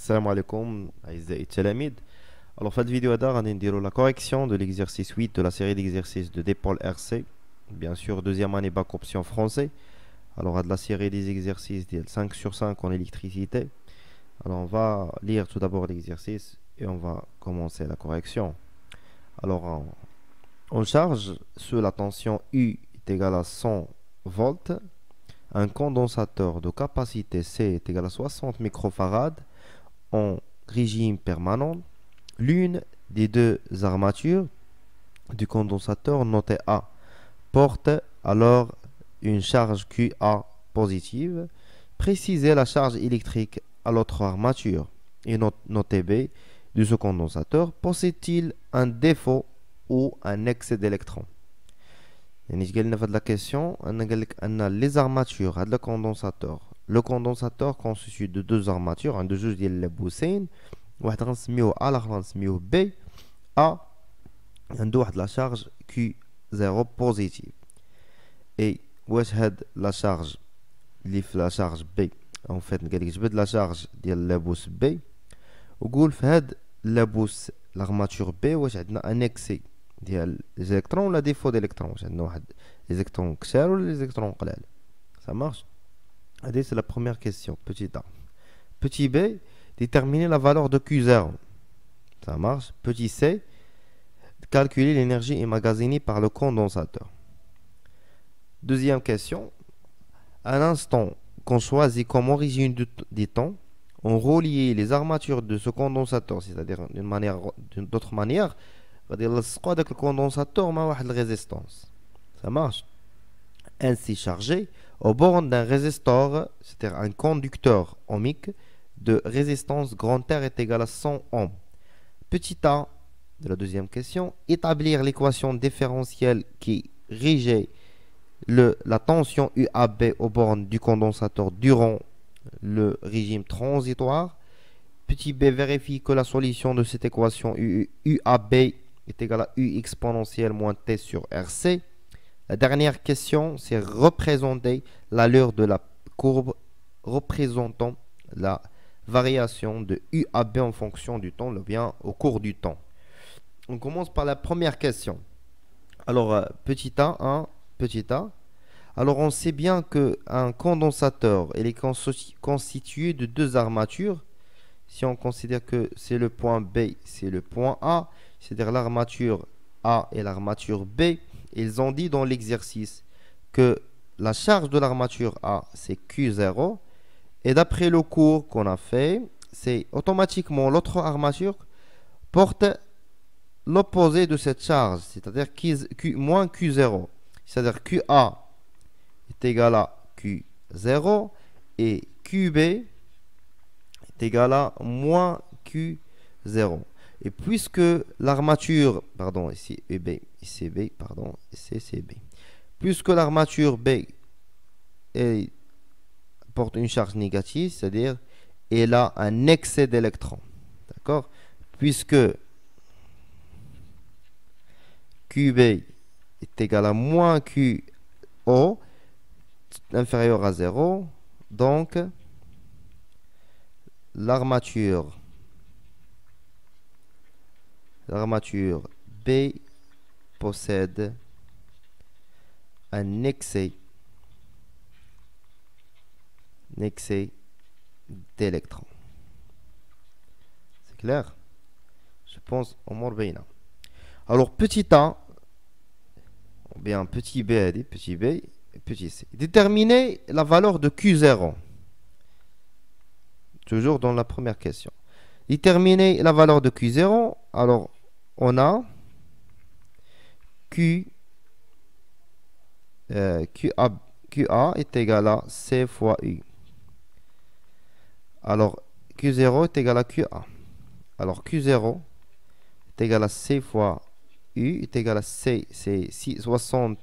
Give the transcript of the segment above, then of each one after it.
Salam alaikum, أعزائي التلاميذ. Alors, cette vidéo on va dire la correction de l'exercice 8 de la série d'exercices de Dépôle RC. Bien sûr, deuxième année bac option français. Alors, de la série des exercices de 5 sur 5 en électricité. Alors, on va lire tout d'abord l'exercice et on va commencer la correction. Alors, on charge sous la tension U est égale à 100 volts. Un condensateur de capacité C est égal à 60 microfarad en régime permanent. L'une des deux armatures du condensateur notée A porte alors une charge QA positive. Précisez la charge électrique à l'autre armature. Et notée B de ce condensateur possède-t-il un défaut ou un excès d'électrons? يعني جالنا في هاد la question أنا قالك أن les armatures هاد le condensateur constitue de deux armatures عندو جوج ديال اللبوسين واحد غنسميوه A الآخر غنسميوه B. A عنده واحد لا شارج Q0 positive et واش هاد لا شارج اللي في لا شارج B en fait قالك جبد لا شارج ديال اللبوس B وقول في هاد اللبوس l'armature B واش عندنا ان اكسي ديال les électrons ولا défaut d'électrons واش عندنا واحد les électrons كثار ولا les électrons قلال. Ça marche. Allez, c'est la première question. Petit A. Petit B, déterminer la valeur de Q0. Ça marche. Petit C, calculer l'énergie emmagasinée par le condensateur. Deuxième question. À l'instant qu'on choisit comme origine du temps, on relie les armatures de ce condensateur, c'est-à-dire d'une autre manière, le condensateur a une résistance. Ça marche. Ainsi chargé au bord d'un résistor, c'est-à-dire un conducteur ohmique de résistance grand R est égal à 100 ohms. Petit a de la deuxième question, établir l'équation différentielle qui régit la tension UAB au bord du condensateur durant le régime transitoire. Petit b, vérifie que la solution de cette équation UAB est égale à U exponentielle moins T sur RC. La dernière question, c'est représenter l'allure de la courbe représentant la variation de UAB en fonction du temps, ou bien au cours du temps. On commence par la première question. Alors, petit a, petit a. Alors, on sait bien qu'un condensateur il est constitué de deux armatures. Si on considère que c'est le point B, c'est le point A, c'est-à-dire l'armature A et l'armature B, ils ont dit dans l'exercice que la charge de l'armature A, c'est Q0. Et d'après le cours qu'on a fait, c'est automatiquement l'autre armature porte l'opposé de cette charge, c'est-à-dire moins Q0. C'est-à-dire QA est égal à Q0 et QB est égal à moins Q0. Et puisque l'armature, pardon, ici EB, ici B, pardon, ici CB. Puisque l'armature B porte une charge négative, c'est-à-dire elle a un excès d'électrons. D'accord? Puisque QB est égal à moins QO inférieur à 0, donc l'armature B possède un excès d'électrons. C'est clair? Je pense au Morbena. Alors petit a, ou bien petit b, petit b et petit c. Déterminer la valeur de Q0. Toujours dans la première question. Déterminer la valeur de Q0. Alors, on a QA est égal à C fois U. Alors, Q0 est égal à QA. Alors, Q0 est égal à C fois U est égal à C, c'est 60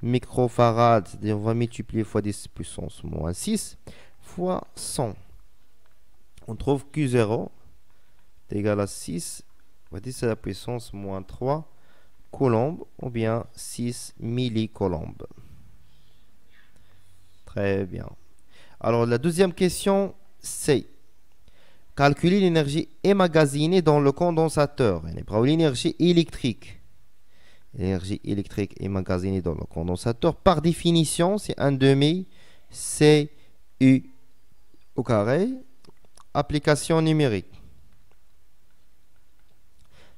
microfarads, c'est-à-dire on va multiplier fois 10 puissance moins 6 fois 100. On trouve Q0 est égal à 6 fois 10 à la puissance moins 3 coulombes ou bien 6 millicoulombes. Très bien. Alors la deuxième question, c'est calculer l'énergie emmagasinée dans le condensateur. L'énergie électrique. L'énergie électrique emmagasinée dans le condensateur, par définition, c'est 1 demi CU au carré. Application numérique.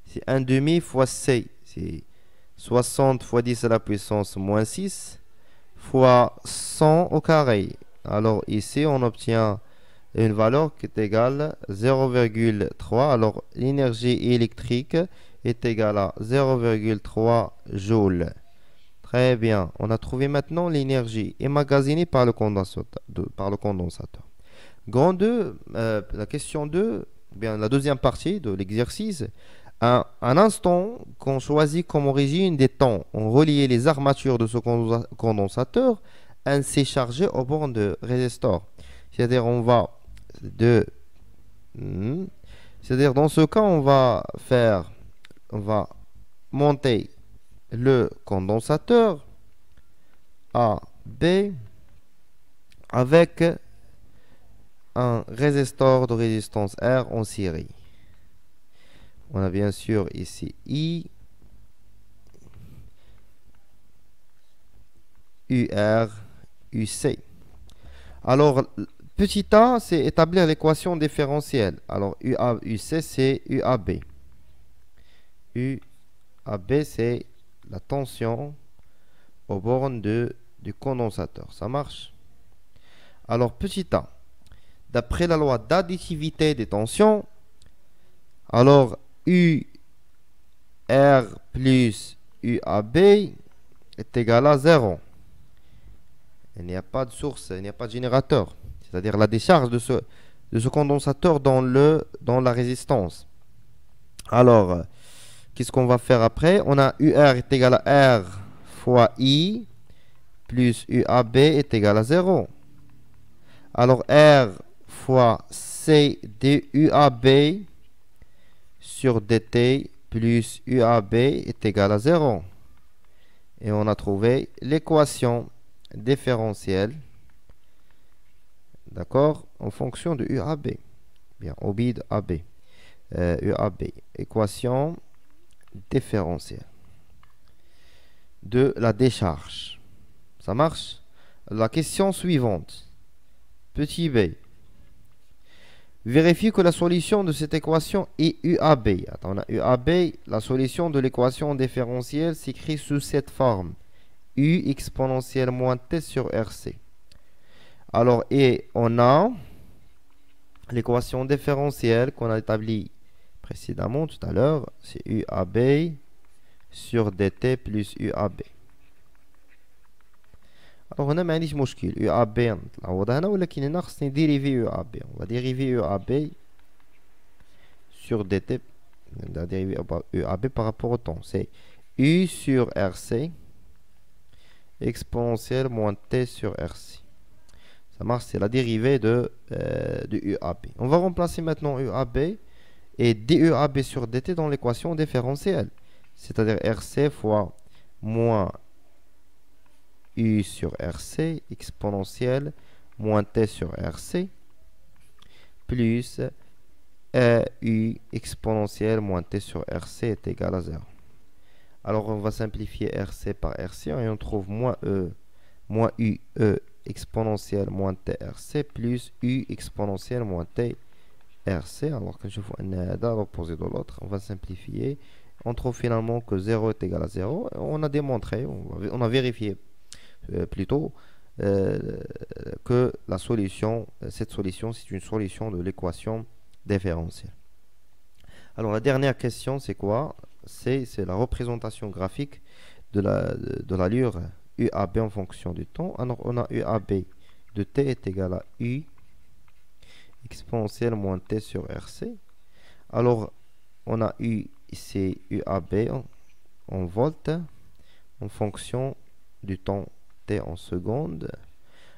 C'est 1 demi fois C. C'est 60 fois 10 à la puissance moins 6 fois 100 au carré. Alors ici, on obtient une valeur qui est égale à 0,3. Alors l'énergie électrique est égale à 0,3 joules. Très bien. On a trouvé maintenant l'énergie emmagasinée par le condensateur. Grand 2, la question 2, bien la deuxième partie de l'exercice. Un instant qu'on choisit comme origine des temps, on relie les armatures de ce condensateur ainsi chargé aux bornes de résistor. C'est-à-dire on va de c'est-à-dire dans ce cas on va monter le condensateur A B avec un résistor de résistance R en série. On a bien sûr ici I, UR, UC. Alors, petit a, c'est établir l'équation différentielle. Alors, UC, c'est UAB. UAB, c'est la tension aux bornes du condensateur. Ça marche? Alors, petit a, d'après la loi d'additivité des tensions, alors UR plus UAB est égal à 0. Il n'y a pas de source, il n'y a pas de générateur. C'est-à-dire la décharge de ce condensateur dans la résistance. Alors, qu'est-ce qu'on va faire après? On a UR est égal à R fois I plus UAB est égal à 0. Alors, R fois C DUAB sur dt plus UAB est égal à 0. Et on a trouvé l'équation différentielle, d'accord, en fonction de UAB. Bien, au bide AB. UAB, équation différentielle de la décharge. Ça marche? La question suivante. Petit b. Vérifie que la solution de cette équation est UAB. Attends, on a UAB, la solution de l'équation différentielle s'écrit sous cette forme. U exponentielle moins T sur RC. Alors, et on a l'équation différentielle qu'on a établie précédemment tout à l'heure. C'est UAB sur DT plus UAB. Alors, on a un مشكل UAB نعوضها هنا ولكن هنا خصني dériver UAB. On va dériver UAB sur DT. On va dériver UAB par rapport au temps. C'est U sur RC exponentielle moins T sur RC. Ça marche, c'est la dérivée de UAB. On va remplacer maintenant UAB et DUAB sur DT dans l'équation différentielle. C'est-à-dire RC fois moins U sur RC exponentielle moins T sur RC plus U exponentielle moins T sur RC est égal à 0. Alors on va simplifier RC par RC et on trouve moins E moins UE exponentielle moins T RC plus U exponentielle moins T RC. Alors que je vois un à l'opposé de l'autre, on va simplifier. On trouve finalement que 0 est égal à 0. On a démontré, on a vérifié plutôt que la solution, cette solution, c'est une solution de l'équation différentielle. Alors la dernière question, c'est quoi? C'est la représentation graphique de l'allure UAB en fonction du temps. Alors on a UAB de T est égal à U exponentielle moins T sur RC. Alors on a U ici UAB en volts en fonction du temps T en secondes.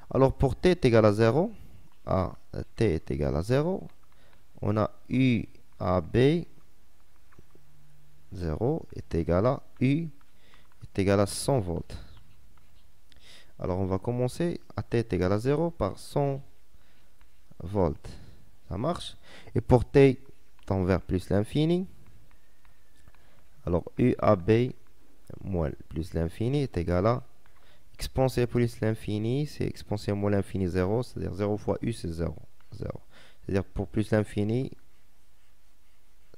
Alors pour T est égal à 0, T est égal à 0, on a UAB 0 est égal à U est égal à 100 volts. Alors on va commencer à T est égal à 0 par 100 volts. Ça marche. Et pour t tend vers plus l'infini, alors UAB moins plus l'infini est égal à exponentielle plus l'infini, c'est exponentielle moins l'infini 0, c'est-à-dire 0 fois U, c'est 0. 0. C'est-à-dire pour plus l'infini,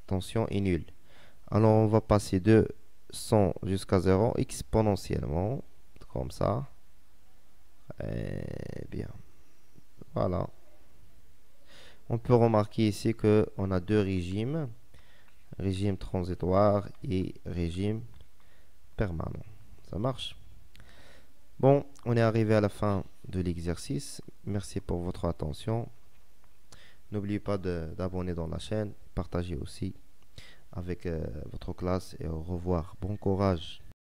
tension est nulle. Alors on va passer de 100 jusqu'à 0 exponentiellement, comme ça. Eh bien, voilà. On peut remarquer ici qu'on a deux régimes, régime transitoire et régime permanent. Ça marche? Bon, on est arrivé à la fin de l'exercice. Merci pour votre attention. N'oubliez pas d'abonner dans la chaîne, partagez aussi avec votre classe et au revoir. Bon courage.